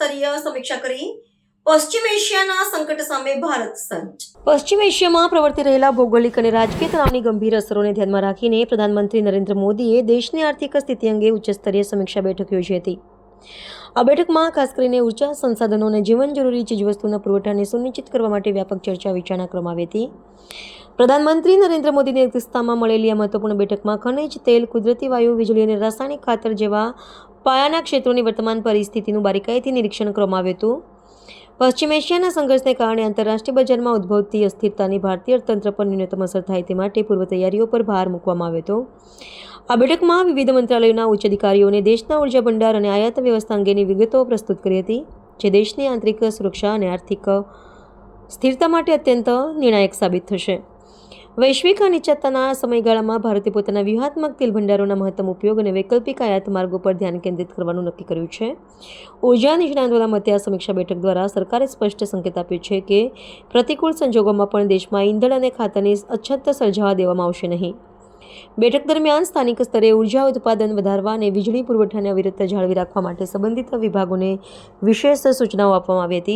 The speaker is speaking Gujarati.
સ્તરીય સમીક્ષા કરી પશ્ચિમ એશિયાના સંકટ સામે ભારત સજ્જ. પશ્ચિમ એશિયામાં પ્રવર્તી રહેલા ભૌગોલિક અને રાજકીય તણાવની ગંભીર અસરોને ધ્યાનમાં રાખીને પ્રધાનમંત્રી નરેન્દ્ર મોદીએ દેશની આર્થિક સ્થિતિ અંગે ઉચ્ચસ્તરીય સમીક્ષા બેઠક યોજી હતી. આ બેઠકમાં ખાસ કરીને ઉર્જા સંસાધનો અને જીવન જરૂરી ચીજવસ્તુના પુરવઠાને સુનિશ્ચિત કરવા માટે વ્યાપક ચર્ચા વિચારણા કરવામાં આવી હતી. પ્રધાનમંત્રી નરેન્દ્ર મોદીની અધ્યક્ષતામાં મળેલી આ મહત્વપૂર્ણ બેઠકમાં ખનિજ તેલ, કુદરતી વાયુ, વીજળી અને રાસાયણિક ખાતર જેવા પાયાના ક્ષેત્રોની વર્તમાન પરિસ્થિતિનું બારીકાઈથી નિરીક્ષણ કરવામાં આવ્યું હતું. પશ્ચિમ એશિયાના સંઘર્ષને કારણે આંતરરાષ્ટ્રીય બજારમાં ઉદ્ભવતી અસ્થિરતાની ભારતીય અર્થતંત્ર પર ન્યૂનતમ અસર થાય તે માટે પૂર્વ તૈયારીઓ પર ભાર મૂકવામાં આવ્યો હતો. આ બેઠકમાં વિવિધ મંત્રાલયોના ઉચ્ચ અધિકારીઓને દેશના ઉર્જા ભંડાર અને આયાત વ્યવસ્થા અંગેની વિગતો પ્રસ્તુત કરી હતી, જે દેશની આંતરિક સુરક્ષા અને આર્થિક સ્થિરતા માટે અત્યંત નિર્ણાયક સાબિત થશે. વૈશ્વિક અનિશ્ચિતતાના સમયગાળામાં ભારતે પોતાના વ્યૂહાત્મક તેલ ભંડારોના મહત્તમ ઉપયોગ અને વૈકલ્પિક આયાત માર્ગો પર ધ્યાન કેન્દ્રિત કરવાનું નક્કી કર્યું છે. ઉર્જા નિષ્ણાતોના મતે આ સમીક્ષા બેઠક દ્વારા સરકારે સ્પષ્ટ સંકેત આપ્યો છે કે પ્રતિકૂળ સંજોગોમાં પણ દેશમાં ઈંધણ અને ખાતરની અછત સર્જાવા દેવામાં આવશે નહીં. બેઠક દરમિયાન સ્થાનિક સ્તરે ઉર્જા ઉત્પાદન વધારવા અને વીજળી પુરવઠાને અવિરત જાળવી રાખવા માટે સંબંધિત વિભાગોને વિશેષ સૂચનાઓ આપવામાં આવી હતી,